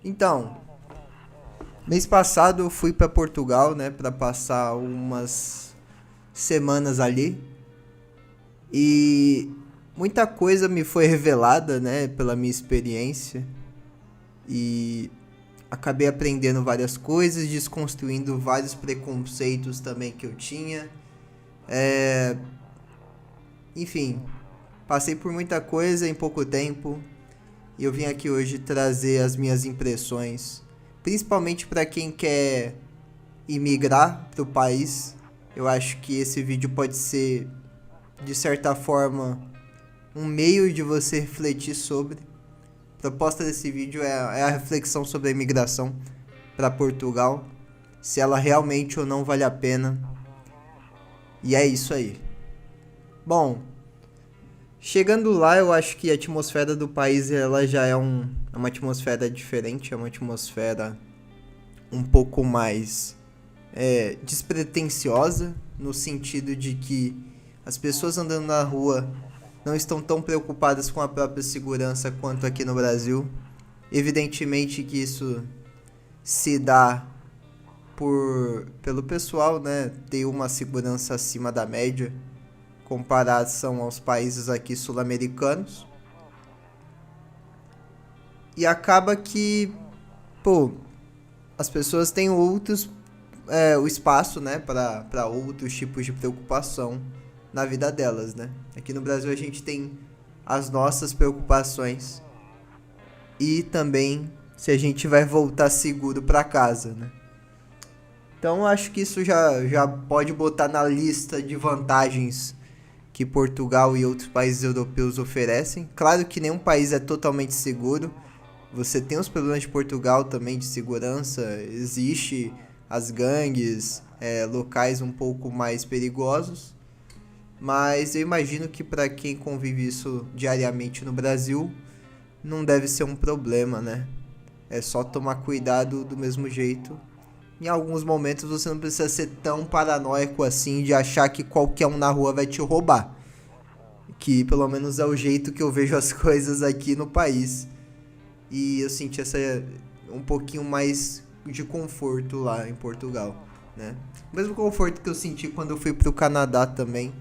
Então, mês passado eu fui para Portugal, né, para passar umas semanas ali e muita coisa me foi revelada, né, pela minha experiência e acabei aprendendo várias coisas, desconstruindo vários preconceitos também que eu tinha. É, enfim, passei por muita coisa em pouco tempo e eu vim aqui hoje trazer as minhas impressões, principalmente para quem quer imigrar para o país. Eu acho que esse vídeo pode ser, de certa forma, um meio de você refletir sobre. A proposta desse vídeo é a reflexão sobre a imigração para Portugal, se ela realmente ou não vale a pena. E é isso aí. Bom, chegando lá, eu acho que a atmosfera do país ela já é uma atmosfera diferente, é uma atmosfera um pouco mais despretensiosa, no sentido de que as pessoas andando na rua não estão tão preocupadas com a própria segurança quanto aqui no Brasil. Evidentemente que isso se dá pelo pessoal, né, ter uma segurança acima da média comparação aos países aqui sul-americanos. E acaba que, pô, as pessoas têm o espaço, né, para outros tipos de preocupação na vida delas, né? Aqui no Brasil a gente tem as nossas preocupações e também se a gente vai voltar seguro para casa, né? Então acho que isso já pode botar na lista de vantagens que Portugal e outros países europeus oferecem. Claro que nenhum país é totalmente seguro. Você tem os problemas de Portugal também de segurança. Existe as gangues, locais um pouco mais perigosos. Mas eu imagino que para quem convive isso diariamente no Brasil, não deve ser um problema, né? É só tomar cuidado do mesmo jeito. Em alguns momentos você não precisa ser tão paranoico assim de achar que qualquer um na rua vai te roubar. Que pelo menos é o jeito que eu vejo as coisas aqui no país. E eu senti um pouquinho mais de conforto lá em Portugal, né? O mesmo conforto que eu senti quando eu fui pro Canadá também.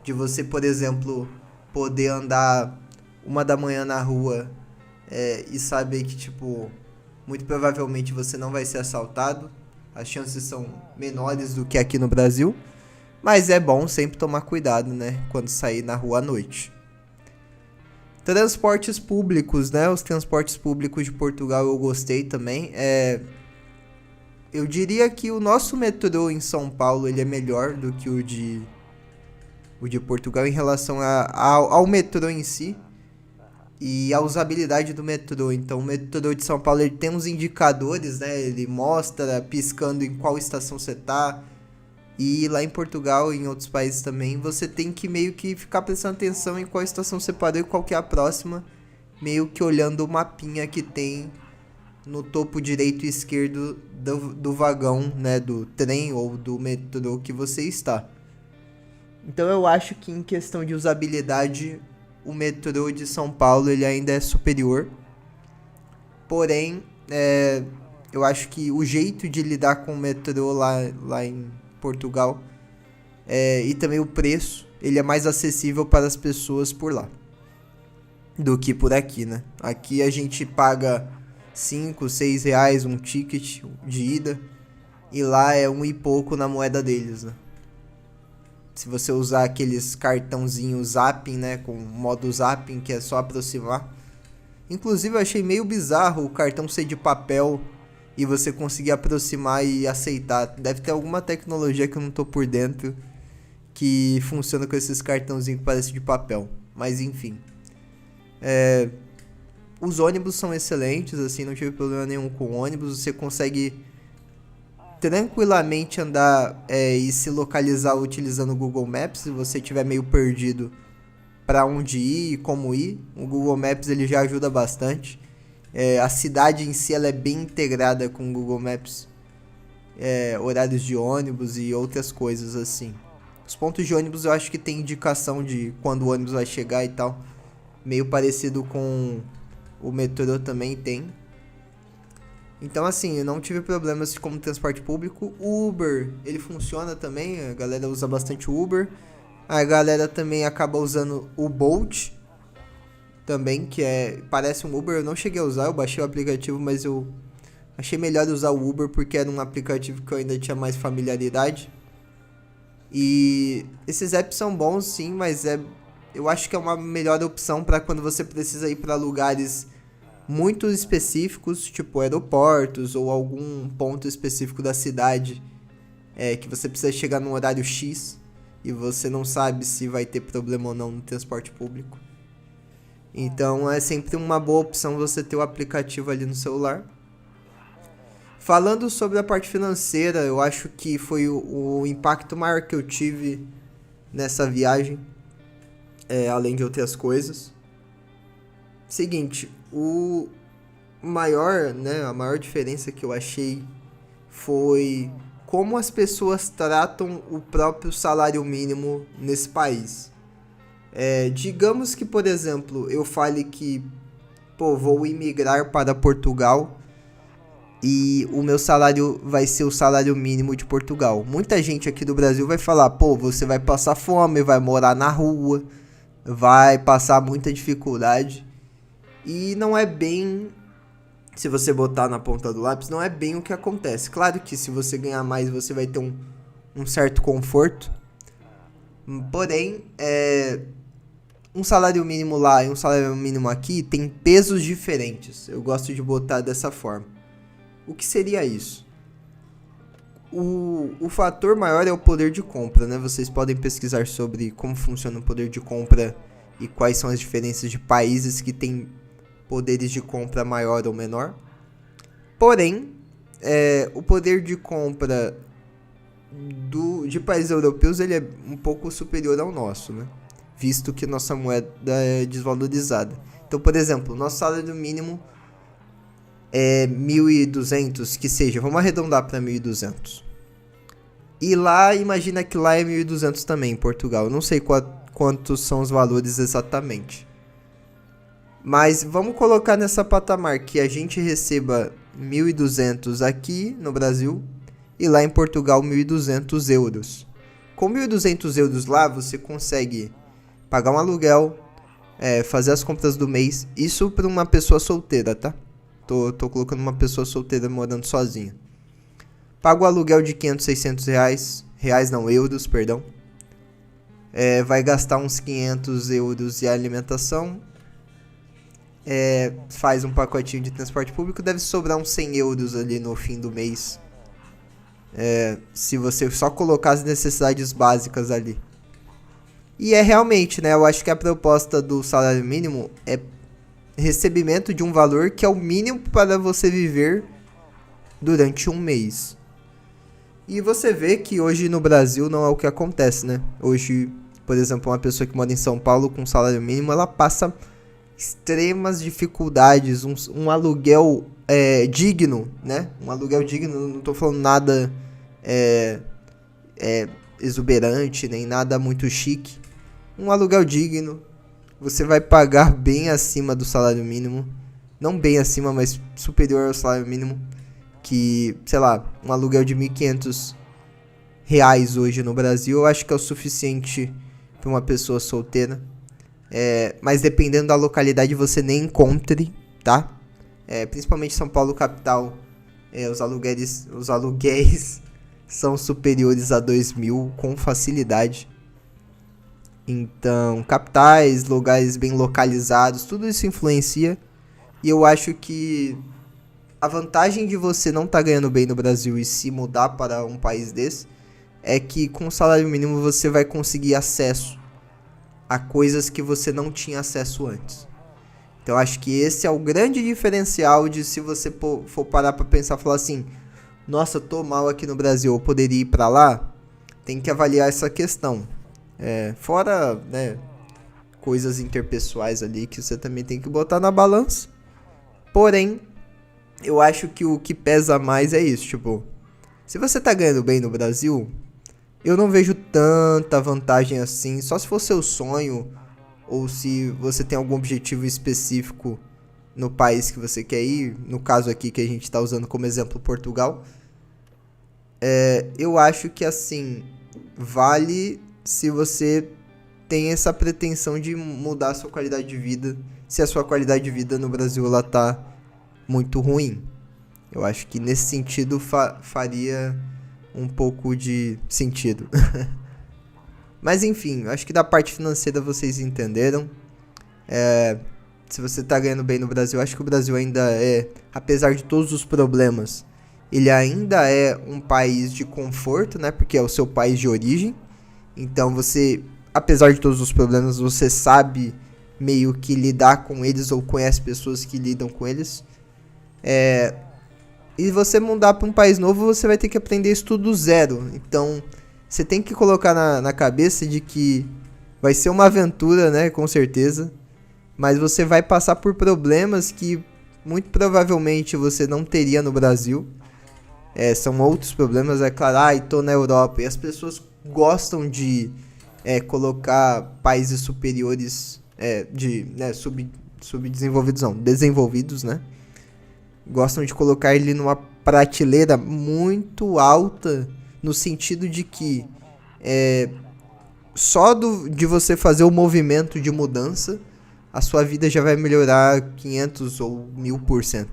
De você, por exemplo, poder andar 1 da manhã na rua e saber que, tipo, muito provavelmente você não vai ser assaltado. As chances são menores do que aqui no Brasil. Mas é bom sempre tomar cuidado, né? Quando sair na rua à noite. Transportes públicos, né? Os transportes públicos de Portugal eu gostei também. Eu diria que o nosso metrô em São Paulo ele é melhor do que o de Portugal em relação ao metrô em si e a usabilidade do metrô. Então, o metrô de São Paulo ele tem uns indicadores, né? Ele mostra piscando em qual estação você tá. E lá em Portugal e em outros países também, você tem que meio que ficar prestando atenção em qual estação você parou e qual que é a próxima, meio que olhando o mapinha que tem no topo direito e esquerdo do vagão, né, do trem ou do metrô que você está. Então eu acho que em questão de usabilidade, o metrô de São Paulo ele ainda é superior. Porém, eu acho que o jeito de lidar com o metrô lá em Portugal e também o preço, ele é mais acessível para as pessoas por lá do que por aqui, né? Aqui a gente paga 5, 6 reais um ticket de ida e lá é um e pouco na moeda deles, né? Se você usar aqueles cartãozinhos zapping, né, com modo zapping, que é só aproximar. Inclusive eu achei meio bizarro o cartão ser de papel e você conseguir aproximar e aceitar. Deve ter alguma tecnologia que eu não tô por dentro que funciona com esses cartãozinhos que parecem de papel. Mas enfim. Os ônibus são excelentes, assim, não tive problema nenhum com ônibus. Você consegue tranquilamente andar e se localizar utilizando o Google Maps. Se você estiver meio perdido para onde ir e como ir, o Google Maps ele já ajuda bastante. A cidade em si ela é bem integrada com o Google Maps, horários de ônibus e outras coisas assim. Os pontos de ônibus eu acho que tem indicação de quando o ônibus vai chegar e tal, meio parecido com o metrô também tem. Então, assim, eu não tive problemas como transporte público. O Uber, ele funciona também, a galera usa bastante o Uber. A galera também acaba usando o Bolt também, que parece um Uber. Eu não cheguei a usar, eu baixei o aplicativo, mas eu achei melhor usar o Uber porque era um aplicativo que eu ainda tinha mais familiaridade. E esses apps são bons, sim, mas eu acho que é uma melhor opção para quando você precisa ir para lugares muito específicos, tipo aeroportos ou algum ponto específico da cidade, que você precisa chegar num horário X e você não sabe se vai ter problema ou não no transporte público. Então é sempre uma boa opção você ter o aplicativo ali no celular. Falando sobre a parte financeira, eu acho que foi o impacto maior que eu tive nessa viagem, além de outras coisas. Seguinte, a maior diferença que eu achei foi como as pessoas tratam o próprio salário mínimo nesse país. Digamos que, por exemplo, eu fale que, vou imigrar para Portugal e o meu salário vai ser o salário mínimo de Portugal. Muita gente aqui do Brasil vai falar, você vai passar fome, vai morar na rua, vai passar muita dificuldade. E não é bem, se você botar na ponta do lápis, não é bem o que acontece. Claro que se você ganhar mais, você vai ter um certo conforto. Porém, um salário mínimo lá e um salário mínimo aqui tem pesos diferentes. Eu gosto de botar dessa forma. O que seria isso? O fator maior é o poder de compra, né? Vocês podem pesquisar sobre como funciona o poder de compra e quais são as diferenças de países que têm poderes de compra maior ou menor. Porém, o poder de compra de países europeus ele é um pouco superior ao nosso, né? Visto que nossa moeda é desvalorizada. Então, por exemplo, nosso salário mínimo é 1.200, que seja, vamos arredondar para 1.200. E lá, imagina que lá é 1.200 também, em Portugal. Eu não sei quantos são os valores exatamente. Mas vamos colocar nessa patamar que a gente receba 1.200 aqui no Brasil e lá em Portugal 1.200 euros. Com 1.200 euros lá, você consegue pagar um aluguel, fazer as compras do mês. Isso para uma pessoa solteira, tá? Tô colocando uma pessoa solteira morando sozinha. Paga o aluguel de 500, 600 reais. Euros, perdão. Vai gastar uns 500 euros de alimentação. Faz um pacotinho de transporte público. Deve sobrar uns 100 euros ali no fim do mês. Se você só colocar as necessidades básicas ali. E realmente, né? Eu acho que a proposta do salário mínimo é recebimento de um valor que é o mínimo para você viver durante um mês. E você vê que hoje no Brasil não é o que acontece, né? Hoje, por exemplo, uma pessoa que mora em São Paulo com salário mínimo, ela passa extremas dificuldades, um aluguel digno, né? Um aluguel digno, não tô falando nada exuberante, nem nada muito chique. Um aluguel digno, você vai pagar bem acima do salário mínimo. Não bem acima, mas superior ao salário mínimo. Que, sei lá, um aluguel de 1.500 reais hoje no Brasil, eu acho que é o suficiente para uma pessoa solteira. Mas dependendo da localidade você nem encontre, tá? Principalmente São Paulo capital, os aluguéis são superiores a 2.000 com facilidade. Então, capitais, lugares bem localizados, tudo isso influencia. E eu acho que a vantagem de você não estar ganhando bem no Brasil e se mudar para um país desse é que com o salário mínimo você vai conseguir acesso a coisas que você não tinha acesso antes. Então, acho que esse é o grande diferencial de se você for parar para pensar e falar assim, nossa, tô mal aqui no Brasil, eu poderia ir para lá? Tem que avaliar essa questão. Fora, né, coisas interpessoais ali que você também tem que botar na balança. Porém, eu acho que o que pesa mais é isso, tipo, se você tá ganhando bem no Brasil, eu não vejo tanta vantagem assim, só se for seu sonho ou se você tem algum objetivo específico no país que você quer ir, no caso aqui que a gente está usando como exemplo Portugal, eu acho que assim, vale se você tem essa pretensão de mudar a sua qualidade de vida, se a sua qualidade de vida no Brasil ela tá muito ruim. Eu acho que nesse sentido faria um pouco de sentido. Mas enfim, acho que da parte financeira vocês entenderam. Se você tá ganhando bem no Brasil, acho que o Brasil ainda apesar de todos os problemas, ele ainda é um país de conforto, né? Porque é o seu país de origem. Então você, apesar de todos os problemas, você sabe meio que lidar com eles ou conhece pessoas que lidam com eles. E você mudar para um país novo, você vai ter que aprender isso tudo do zero. Então, você tem que colocar na cabeça de que vai ser uma aventura, né? Com certeza. Mas você vai passar por problemas que muito provavelmente você não teria no Brasil. São outros problemas, é claro. Tô na Europa. E as pessoas gostam de colocar países superiores, subdesenvolvidos não, desenvolvidos, né? Gostam de colocar ele numa prateleira muito alta, no sentido de que só de você fazer o movimento de mudança, a sua vida já vai melhorar 500 ou 1000%.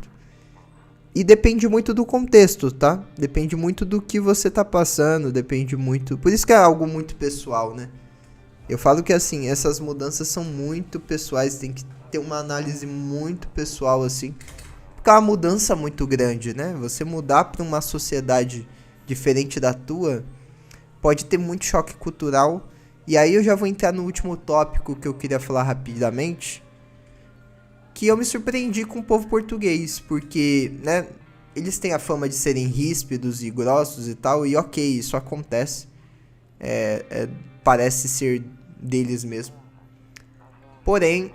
E depende muito do contexto, tá? Depende muito do que você tá passando, depende muito... Por isso que é algo muito pessoal, né? Eu falo que, assim, essas mudanças são muito pessoais, tem que ter uma análise muito pessoal, assim. Porque é uma mudança muito grande, né? Você mudar para uma sociedade diferente da tua, pode ter muito choque cultural. E aí eu já vou entrar no último tópico que eu queria falar rapidamente, que eu me surpreendi com o povo português, porque, né, eles têm a fama de serem ríspidos e grossos e tal, e ok, isso acontece, parece ser deles mesmo. Porém,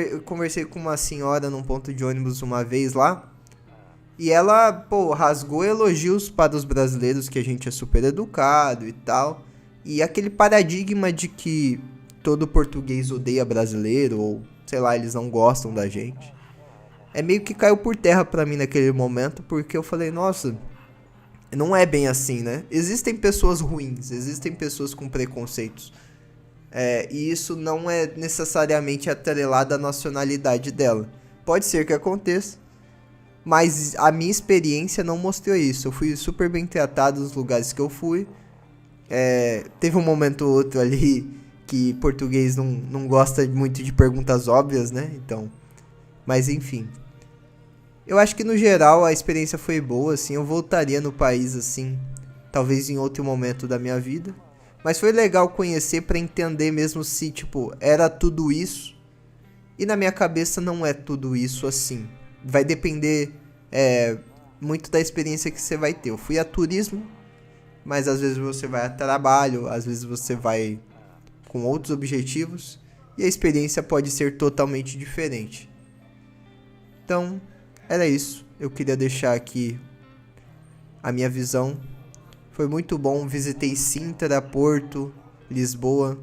eu conversei com uma senhora num ponto de ônibus uma vez lá, e ela, rasgou elogios para os brasileiros, que a gente é super educado e tal, e aquele paradigma de que todo português odeia brasileiro, ou sei lá, eles não gostam da gente, meio que caiu por terra pra mim naquele momento, porque eu falei, nossa, não é bem assim, né? Existem pessoas ruins, existem pessoas com preconceitos, e isso não é necessariamente atrelado à nacionalidade dela. Pode ser que aconteça, mas a minha experiência não mostrou isso. Eu fui super bem tratado nos lugares que eu fui. Teve um momento ou outro ali que português não gosta muito de perguntas óbvias, né? Então, mas enfim. Eu acho que no geral a experiência foi boa, assim. Eu voltaria no país, assim, talvez em outro momento da minha vida. Mas foi legal conhecer pra entender mesmo se, tipo, era tudo isso. E na minha cabeça não é tudo isso assim. Vai depender muito da experiência que você vai ter. Eu fui a turismo, mas às vezes você vai a trabalho, às vezes você vai com outros objetivos, e a experiência pode ser totalmente diferente. Então, era isso. Eu queria deixar aqui a minha visão. Foi muito bom, visitei Sintra, Porto, Lisboa,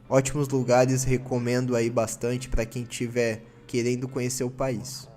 ótimos lugares, recomendo aí bastante para quem estiver querendo conhecer o país.